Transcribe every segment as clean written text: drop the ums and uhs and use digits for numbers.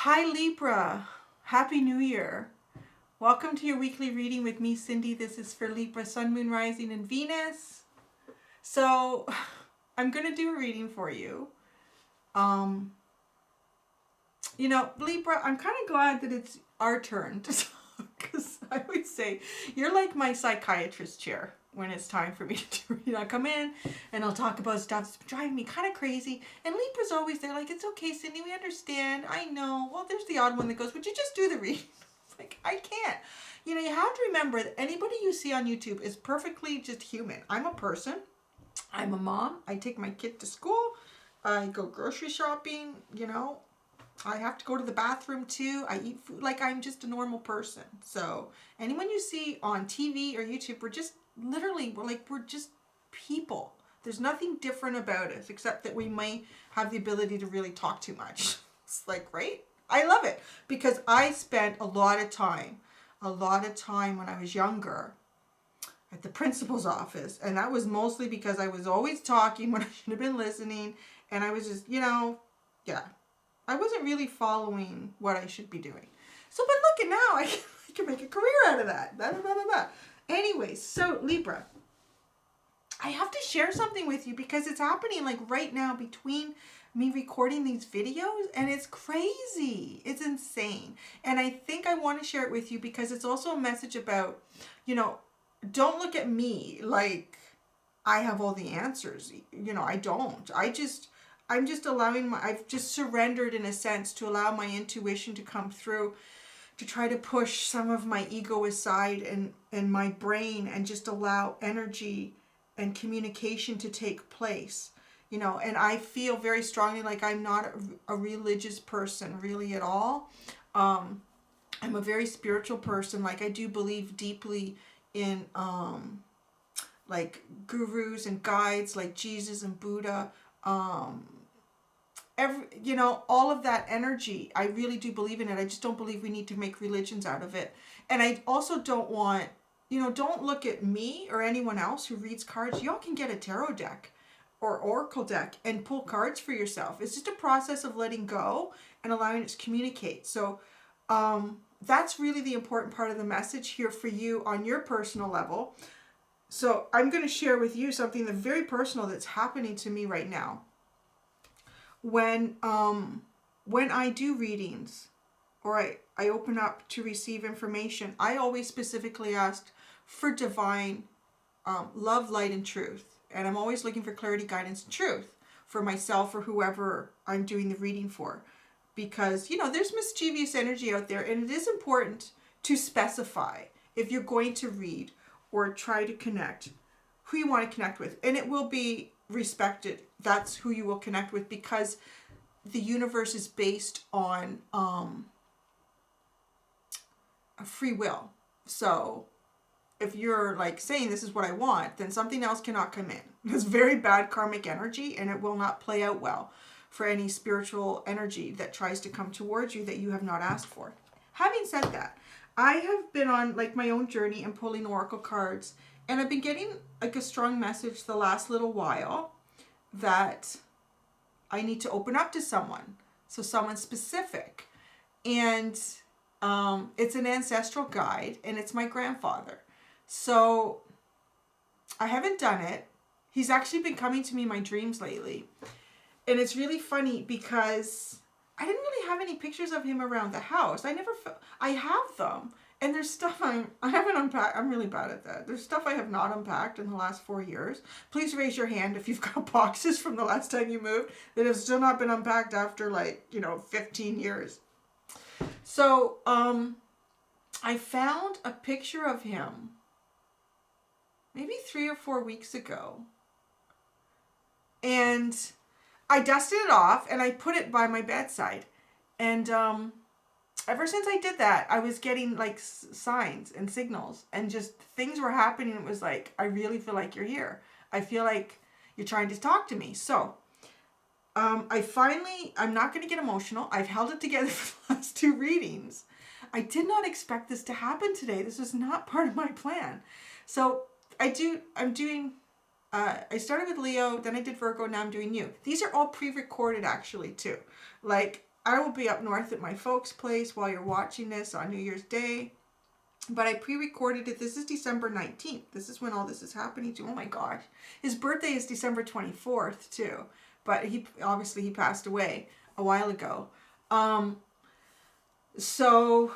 Hi Libra, Happy New Year. Welcome to your weekly reading with me, Cindy. This is for Libra, Sun, Moon, Rising, and Venus. So I'm going to do a reading for you. You know, Libra, I'm kind of glad that it's our turn to talk, because I would say you're like my psychiatrist chair when it's time for me to do, I'll come in and I'll talk about stuff that's driving me kind of crazy. And Libra's always there like, it's okay, Cindy, we understand. I know. Well, there's the odd one that goes, would you just do the reading? It's like, I can't. You know, you have to remember that anybody you see on YouTube is perfectly just human. I'm a person. I'm a mom. I take my kid to school. I go grocery shopping, you know. I have to go to the bathroom too. I eat food like I'm just a normal person. So anyone you see on TV or YouTube, we're just literally, we're just people. There's nothing different about us except that we may have the ability to really talk too much. It's like, right? I love it because I spent a lot of time when I was younger at the principal's office. And that was mostly because I was always talking when I should have been listening. And I was just, you know, yeah. I wasn't really following what I should be doing. So, but look at now, I can make a career out of that. Blah, blah, blah, blah, blah. Anyways, so Libra, I have to share something with you because it's happening like right now between me recording these videos, and it's crazy. It's insane. And I think I want to share it with you because it's also a message about, you know, don't look at me like I have all the answers. You know, I don't. I'm just allowing I've just surrendered in a sense to allow my intuition to come through, to try to push some of my ego aside and my brain and just allow energy and communication to take place. You know, and I feel very strongly like I'm not a religious person really at all. I'm a very spiritual person. Like I do believe deeply in like gurus and guides like Jesus and Buddha. You know, all of that energy, I really do believe in it. I just don't believe we need to make religions out of it. And I also don't want, you know, don't look at me or anyone else who reads cards. Y'all can get a tarot deck or oracle deck and pull cards for yourself. It's just a process of letting go and allowing it to communicate. So that's really the important part of the message here for you on your personal level. So I'm going to share with you something that's very personal that's happening to me right now. When I do readings or I open up to receive information, I always specifically ask for divine love, light, and truth. And I'm always looking for clarity, guidance, and truth for myself or whoever I'm doing the reading for. Because, you know, there's mischievous energy out there, and it is important to specify if you're going to read or try to connect who you want to connect with. And it will be respected. That's who you will connect with, because the universe is based on a free will. So if you're like saying this is what I want, then something else cannot come in. It's very bad karmic energy, and it will not play out well for any spiritual energy that tries to come towards you that you have not asked for. Having said that, I have been on like my own journey and pulling oracle cards, and I've been getting like a strong message the last little while that I need to open up to someone. So someone specific. And it's an ancestral guide, and it's my grandfather. So I haven't done it. He's actually been coming to me in my dreams lately. And it's really funny because I didn't really have any pictures of him around the house. I have them. And there's stuff I haven't unpacked. I'm really bad at that. There's stuff I have not unpacked in the last 4 years. Please raise your hand if you've got boxes from the last time you moved that have still not been unpacked after 15 years. So, I found a picture of him maybe 3 or 4 weeks ago. And I dusted it off and I put it by my bedside. And, ever since I did that, I was getting like signs and signals, and just things were happening. It was like, I really feel like you're here. I feel like you're trying to talk to me. So I'm not going to get emotional. I've held it together for the last 2 readings. I did not expect this to happen today. This was not part of my plan. So I started with Leo, then I did Virgo, now I'm doing you. These are all pre-recorded actually too. Like, I will be up north at my folks' place while you're watching this on New Year's Day. But I pre-recorded it. This is December 19th. This is when all this is happening too. Oh my gosh. His birthday is December 24th too. But he passed away a while ago. So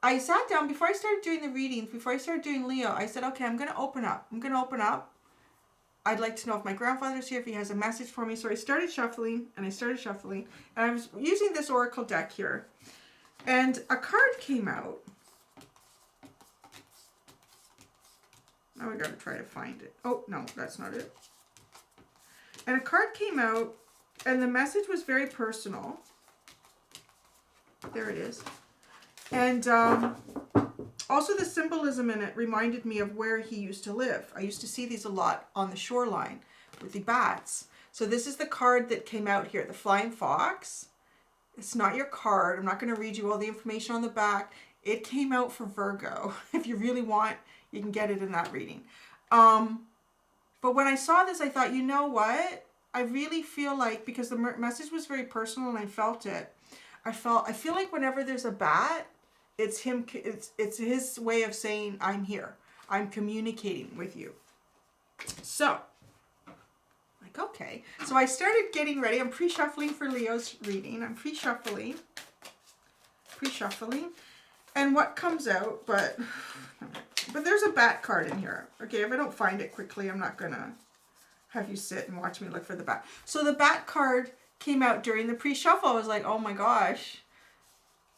I sat down before I started doing the readings, before I started doing Leo. I said, okay, I'm going to open up. I'd like to know if my grandfather's here, if he has a message for me. So I started shuffling, and I was using this oracle deck here. And a card came out. Now we got to try to find it. Oh, no, that's not it. And a card came out, and the message was very personal. There it is. And also the symbolism in it reminded me of where he used to live. I used to see these a lot on the shoreline with the bats. So this is the card that came out here, the Flying Fox. It's not your card. I'm not going to read you all the information on the back. It came out for Virgo. If you really want, you can get it in that reading. But when I saw this, I thought, you know what? I really feel like, because the message was very personal and I felt it, I feel like whenever there's a bat, it's him, it's his way of saying, I'm here. I'm communicating with you. So, like, okay. So I started getting ready. I'm pre-shuffling for Leo's reading. I'm pre-shuffling. And what comes out, but there's a bat card in here. Okay, if I don't find it quickly, I'm not going to have you sit and watch me look for the bat. So the bat card came out during the pre-shuffle. I was like, oh my gosh.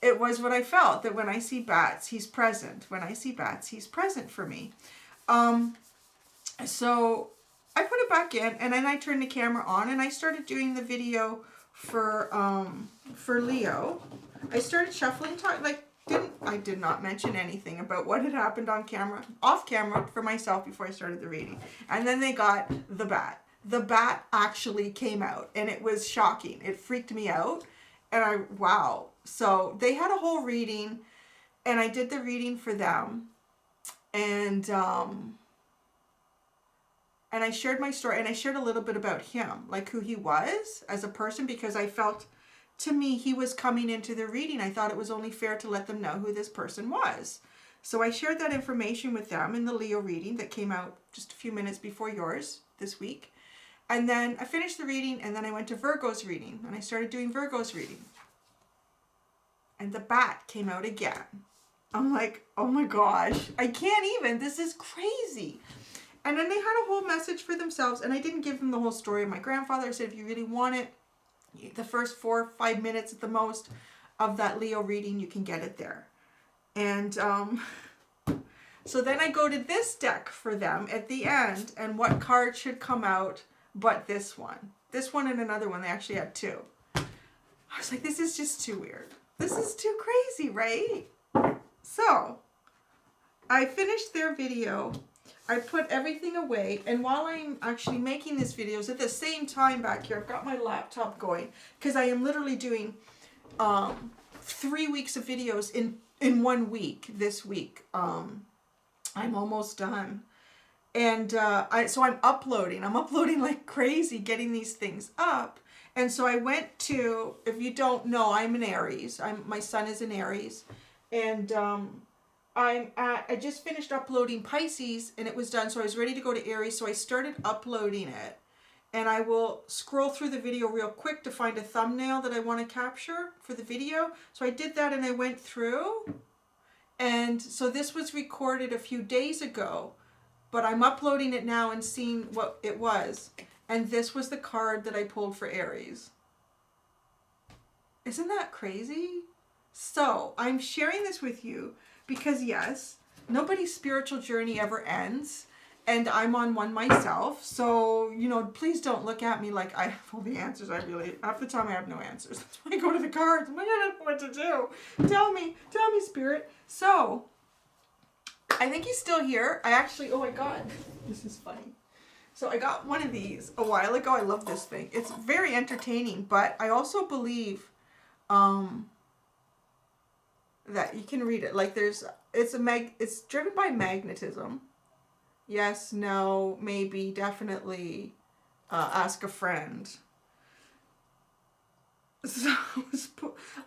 It was what I felt, that when I see bats, he's present. When I see bats, he's present for me. So I put it back in, and then I turned the camera on, and I started doing the video for Leo. I started shuffling, I did not mention anything about what had happened on camera, off camera for myself before I started the reading. And then they got the bat. The bat actually came out, and it was shocking. It freaked me out. And wow. So they had a whole reading, and I did the reading for them. And I shared my story, and I shared a little bit about him, like who he was as a person, because I felt, to me, he was coming into the reading. I thought it was only fair to let them know who this person was. So I shared that information with them in the Leo reading that came out just a few minutes before yours this week. And then I finished the reading, and then I went to Virgo's reading, and I started doing Virgo's reading. And the bat came out again. I'm like, oh my gosh, I can't even. This is crazy. And then they had a whole message for themselves, and I didn't give them the whole story of my grandfather. I said, if you really want it, the first 4 or 5 minutes at the most of that Leo reading, you can get it there. And so then I go to this deck for them at the end, and what card should come out but this one. This one and another one. They actually had two. I was like, this is just too weird. This is too crazy, right? So I finished their video. I put everything away, and while I'm actually making these videos, at the same time back here, I've got my laptop going, because I am literally doing 3 weeks of videos in 1 week this week. I'm almost done. And so I'm uploading like crazy, getting these things up. And so I went to, if you don't know, I'm an Aries. My sun is an Aries. And I just finished uploading Pisces, and it was done. So I was ready to go to Aries. So I started uploading it. And I will scroll through the video real quick to find a thumbnail that I want to capture for the video. So I did that, and I went through. And so this was recorded a few days ago. But I'm uploading it now and seeing what it was. And this was the card that I pulled for Aries. Isn't that crazy? So I'm sharing this with you because, yes, nobody's spiritual journey ever ends. And I'm on one myself. So, you know, please don't look at me like I have all the answers. Half the time I have no answers. That's why I go to the cards. I'm like, I don't know what to do. Tell me, Spirit. So I think he's still here. Oh my God, this is funny. So I got one of these a while ago. I love this thing. It's very entertaining, but I also believe that you can read it. Like it's driven by magnetism. Yes, no, maybe, definitely, ask a friend. So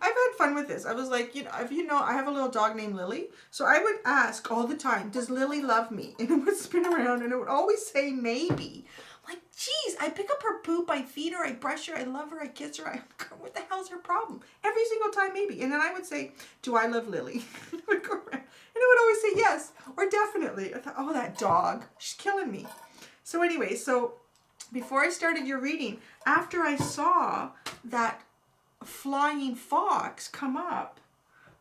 I've had fun with this. I was like, you know, if you know, I have a little dog named Lily. So I would ask all the time, does Lily love me? And it would spin around and it would always say maybe. I'm like, geez, I pick up her poop, I feed her, I brush her, I love her, I kiss her. What the hell's her problem? Every single time maybe. And then I would say, do I love Lily? And it would go around. And it would always say yes or definitely. I thought, oh, that dog, she's killing me. So anyway, so before I started your reading, after I saw that flying fox come up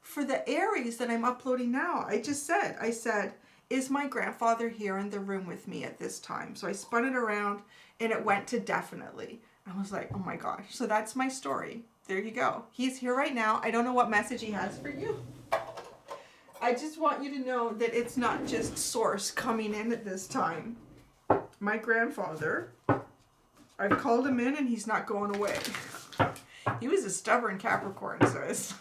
for the Aries that I'm uploading now, I said, is my grandfather here in the room with me at this time? So I spun it around and it went to definitely. I was like, oh my gosh. So that's my story. There you go. He's here right now. I don't know what message he has for you. I just want you to know that it's not just source coming in at this time. My grandfather, I've called him in and he's not going away. He was a stubborn Capricorn, so it's...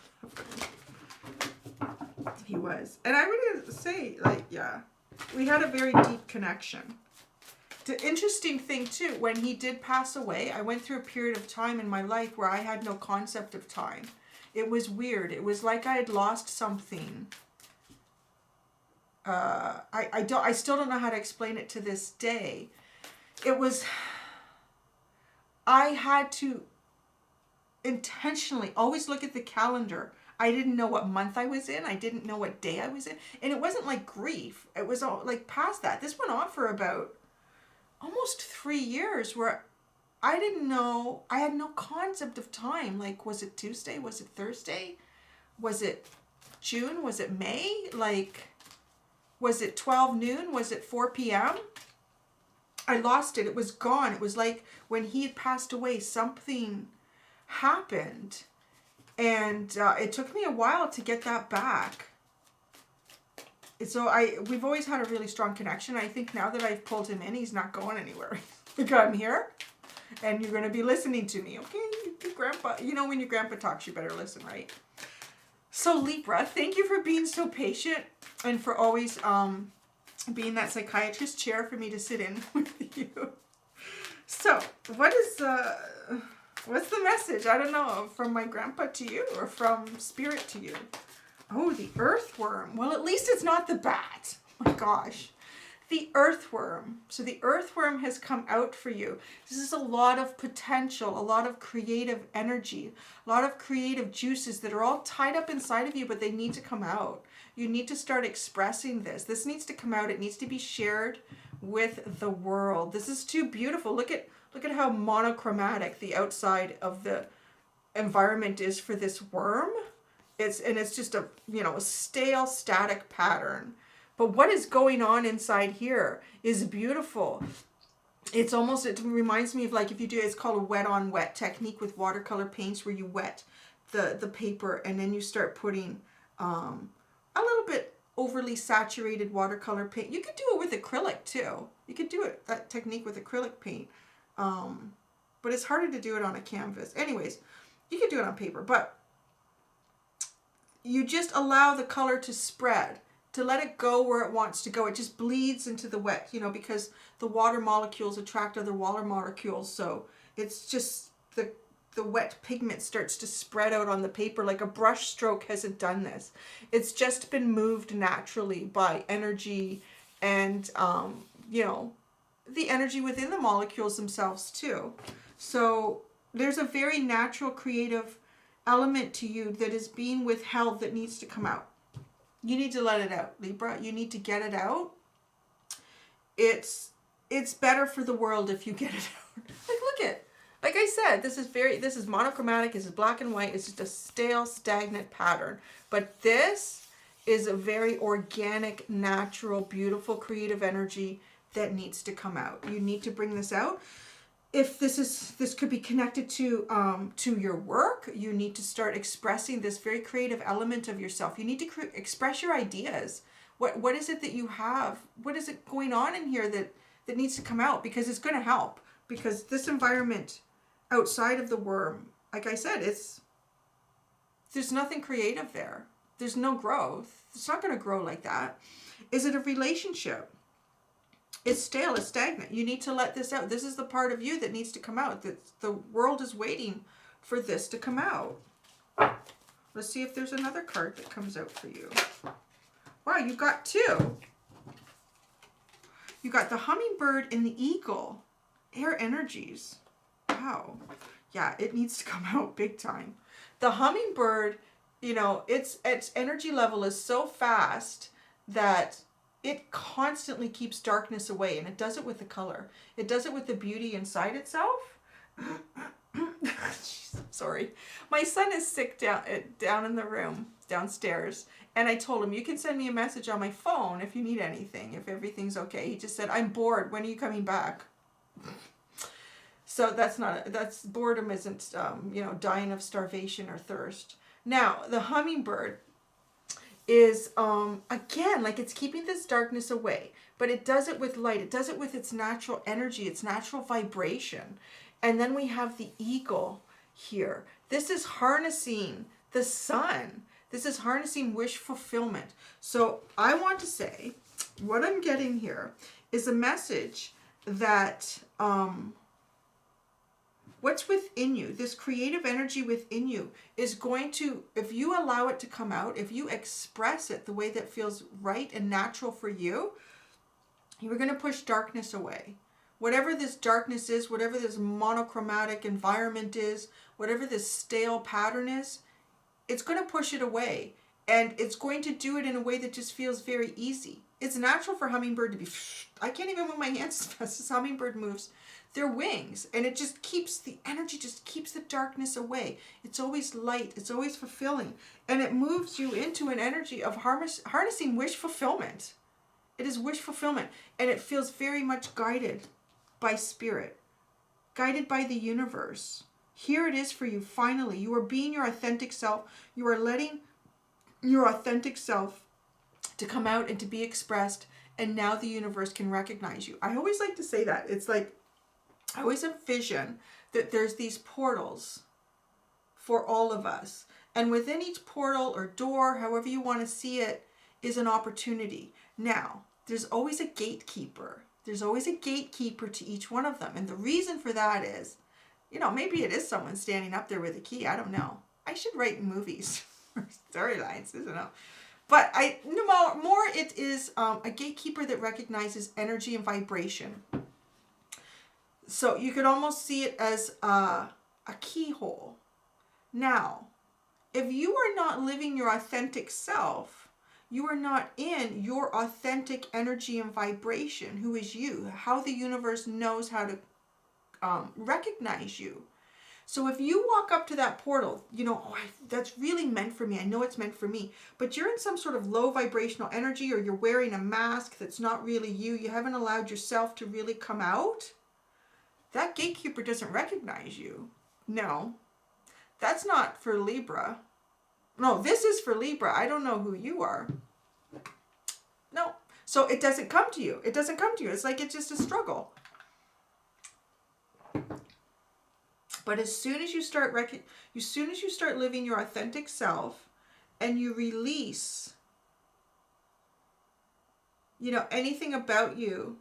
He was. And I would say, like, yeah, we had a very deep connection. The interesting thing, too, when he did pass away, I went through a period of time in my life where I had no concept of time. It was weird. It was like I had lost something. I still don't know how to explain it to this day. It was... I had to intentionally always look at the calendar. I didn't know what month I was in. I didn't know what day I was in. And it wasn't like grief. It was all like past that. This went on for about almost 3 years where I didn't know. I had no concept of time. Like, was it Tuesday? Was it Thursday? Was it June? Was it May? Like, was it 12 noon? Was it 4 p.m.? I lost it. It was gone. It was like when he had passed away, something happened. And it took me a while to get that back. And so we've always had a really strong connection. I think now that I've pulled him in, he's not going anywhere. Like, I'm here and you're going to be listening to me. Okay, your grandpa, you know, when your grandpa talks, you better listen, right? So Libra, thank you for being so patient and for always being that psychiatrist chair for me to sit in with you. So what's the message? I don't know, from my grandpa to you or from spirit to you? Oh, the earthworm. Well, at least it's not the bat. Oh my gosh. The earthworm. So the earthworm has come out for you. This is a lot of potential, a lot of creative energy, a lot of creative juices that are all tied up inside of you, but they need to come out. You need to start expressing this. This needs to come out. It needs to be shared with the world. This is too beautiful. Look at how monochromatic the outside of the environment is for this worm. It's just a, you know, a stale, static pattern. But what is going on inside here is beautiful. It's almost, it reminds me of, like, if you do, it's called a wet on wet technique with watercolor paints, where you wet the paper and then you start putting a little bit overly saturated watercolor paint. You could do it with acrylic too. You could do it, that technique, with acrylic paint. But it's harder to do it on a canvas. Anyways, you could do it on paper, but you just allow the color to spread, to let it go where it wants to go. It just bleeds into the wet, you know, because the water molecules attract other water molecules. So it's just the wet pigment starts to spread out on the paper. Like a brush stroke hasn't done this. It's just been moved naturally by energy and, you know, the energy within the molecules themselves too. So there's a very natural creative element to you that is being withheld that needs to come out. You need to let it out, Libra. You need to get it out. It's better for the world if you get it out. Like, look at, like I said, this is monochromatic, this is black and white, it's just a stale, stagnant pattern. But this is a very organic, natural, beautiful, creative energy that needs to come out. You need to bring this out. If this could be connected to your work, you need to start expressing this very creative element of yourself. You need to express your ideas. What is it that you have? What is it going on in here that needs to come out? Because it's going to help. Because this environment outside of the worm, like I said, there's nothing creative there. There's no growth. It's not going to grow like that. Is it a relationship? It's stale, it's stagnant. You need to let this out. This is the part of you that needs to come out. The world is waiting for this to come out. Let's see if there's another card that comes out for you. Wow, you got two. You got the hummingbird and the eagle. Air energies. Wow. Yeah, it needs to come out big time. The hummingbird, you know, its energy level is so fast that it constantly keeps darkness away, and it does it with the color. It does it with the beauty inside itself. Sorry. My son is sick down in the room downstairs, and I told him, you can send me a message on my phone if you need anything, if everything's okay. He just said, I'm bored. When are you coming back? So that's boredom isn't, you know, dying of starvation or thirst. Now, the hummingbird is, again, like it's keeping this darkness away, but it does it with light. It does it with its natural energy, its natural vibration. And then we have the eagle here. This is harnessing the sun. This is harnessing wish fulfillment. So I want to say, what I'm getting here is a message that, what's within you, this creative energy within you is going to, if you allow it to come out, if you express it the way that feels right and natural for you, you're going to push darkness away. Whatever this darkness is, whatever this monochromatic environment is, whatever this stale pattern is, it's going to push it away. And it's going to do it in a way that just feels very easy. It's natural for hummingbird to be, I can't even move my hands as fast as hummingbird moves their wings, and it just keeps the energy, just keeps the darkness away. It's always light, it's always fulfilling, and it moves you into an energy of harnessing wish fulfillment. It is wish fulfillment, and it feels very much guided by spirit, guided by the universe. Here it is for you, finally. You are being your authentic self. You are letting your authentic self to come out and to be expressed, and now the universe can recognize you. I always like to say that. It's like, I always envision that there's these portals for all of us. And within each portal or door, however you want to see it, is an opportunity. Now, there's always a gatekeeper. There's always a gatekeeper to each one of them. And the reason for that is, you know, maybe it is someone standing up there with a key. I don't know. I should write movies or storylines. I don't know. But more it is a gatekeeper that recognizes energy and vibration. So you could almost see it as a keyhole. Now, if you are not living your authentic self, you are not in your authentic energy and vibration, who is you, how the universe knows how to recognize you. So if you walk up to that portal, you know, oh, that's really meant for me. I know it's meant for me. But you're in some sort of low vibrational energy, or you're wearing a mask that's not really you. You haven't allowed yourself to really come out. That gatekeeper doesn't recognize you. No, that's not for Libra. No, this is for Libra. I don't know who you are. No. So it doesn't come to you. It doesn't come to you. It's like it's just a struggle. But as soon as you start living your authentic self, and you release, you know, anything about you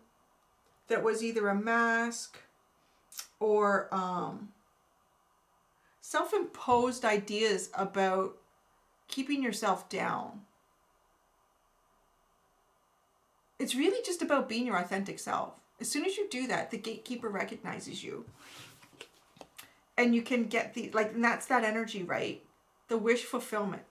that was either a mask or self-imposed ideas about keeping yourself down. It's really just about being your authentic self. As soon as you do that, the gatekeeper recognizes you. And you can get and that's that energy, right? The wish fulfillment.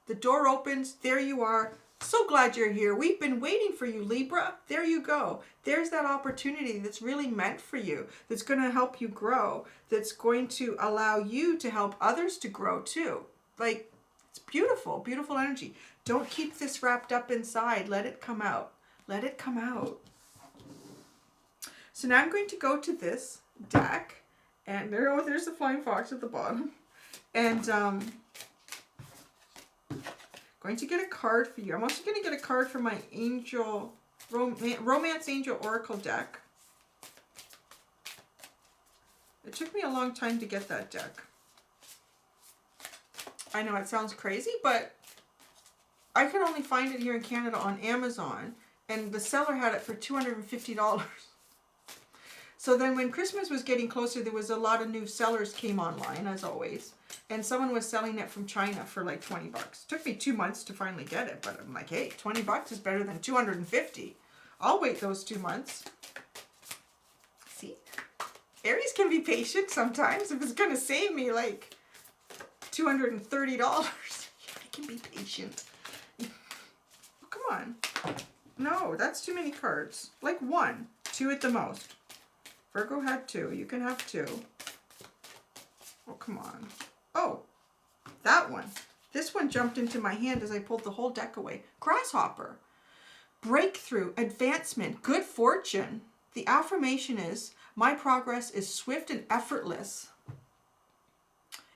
The door opens, there you are. So glad you're here. We've been waiting for you, Libra. There you go. There's that opportunity that's really meant for you, that's going to help you grow, that's going to allow you to help others to grow too. Like, it's beautiful, beautiful energy. Don't keep this wrapped up inside. Let it come out. Let it come out. So now I'm going to go to this deck, and there's the flying fox at the bottom, and going to get a card for you. I'm also going to get a card for my Angel Romance Angel Oracle deck. It took me a long time to get that deck. I know it sounds crazy, but I could only find it here in Canada on Amazon, and the seller had it for $250. So then when Christmas was getting closer, there was a lot of new sellers came online, as always. And someone was selling it from China for like 20 bucks. Took me 2 months to finally get it, but I'm like, hey, 20 bucks is better than 250. I'll wait those 2 months. See? Aries can be patient sometimes. If it's going to save me like $230, I can be patient. Oh, come on. No, that's too many cards. Like 1, 2 at the most. Virgo had 2. You can have 2. Oh, come on. Oh, that one. This one jumped into my hand as I pulled the whole deck away. Grasshopper. Breakthrough. Advancement. Good fortune. The affirmation is, my progress is swift and effortless.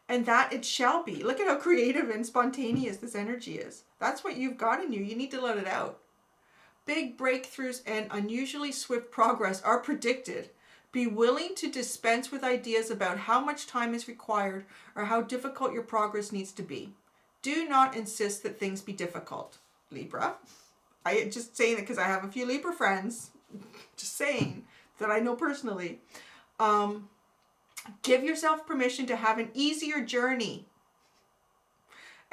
And that it shall be. Look at how creative and spontaneous this energy is. That's what you've got in you. You need to let it out. Big breakthroughs and unusually swift progress are predicted. Be willing to dispense with ideas about how much time is required or how difficult your progress needs to be. Do not insist that things be difficult. Libra. I just saying it because I have a few Libra friends. Just saying that I know personally. Give yourself permission to have an easier journey.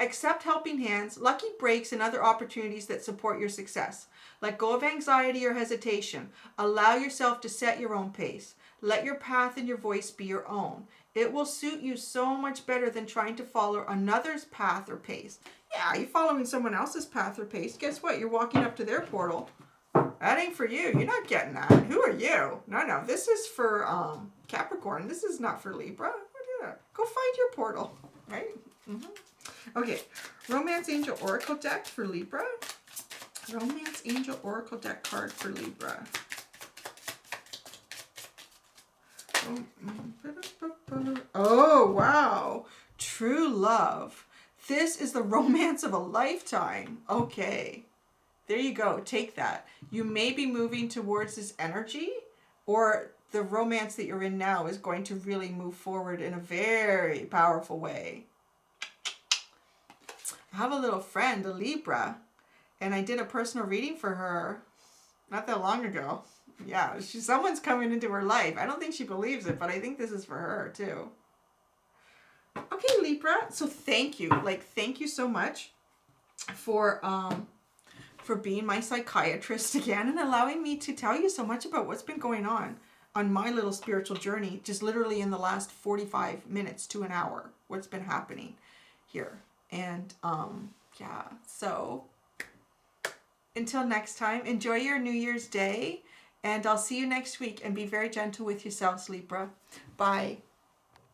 Accept helping hands, lucky breaks, and other opportunities that support your success. Let go of anxiety or hesitation. Allow yourself to set your own pace. Let your path and your voice be your own. It will suit you so much better than trying to follow another's path or pace. Yeah, you're following someone else's path or pace. Guess what? You're walking up to their portal. That ain't for you. You're not getting that. Who are you? No. This is for Capricorn. This is not for Libra. Go find your portal. Right? Okay. Romance Angel Oracle deck for Libra. Romance Angel Oracle deck card for Libra. Oh, wow. True love. This is the romance of a lifetime. Okay. There you go. Take that. You may be moving towards this energy, or the romance that you're in now is going to really move forward in a very powerful way. I have a little friend, a Libra, and I did a personal reading for her not that long ago. Yeah, someone's coming into her life. I don't think she believes it, but I think this is for her too. Okay, Libra. So thank you. Thank you so much for being my psychiatrist again and allowing me to tell you so much about what's been going on my little spiritual journey, just literally in the last 45 minutes to an hour, what's been happening here. And yeah, so until next time, enjoy your New Year's Day, and I'll see you next week, and be very gentle with yourselves, Libra. Bye.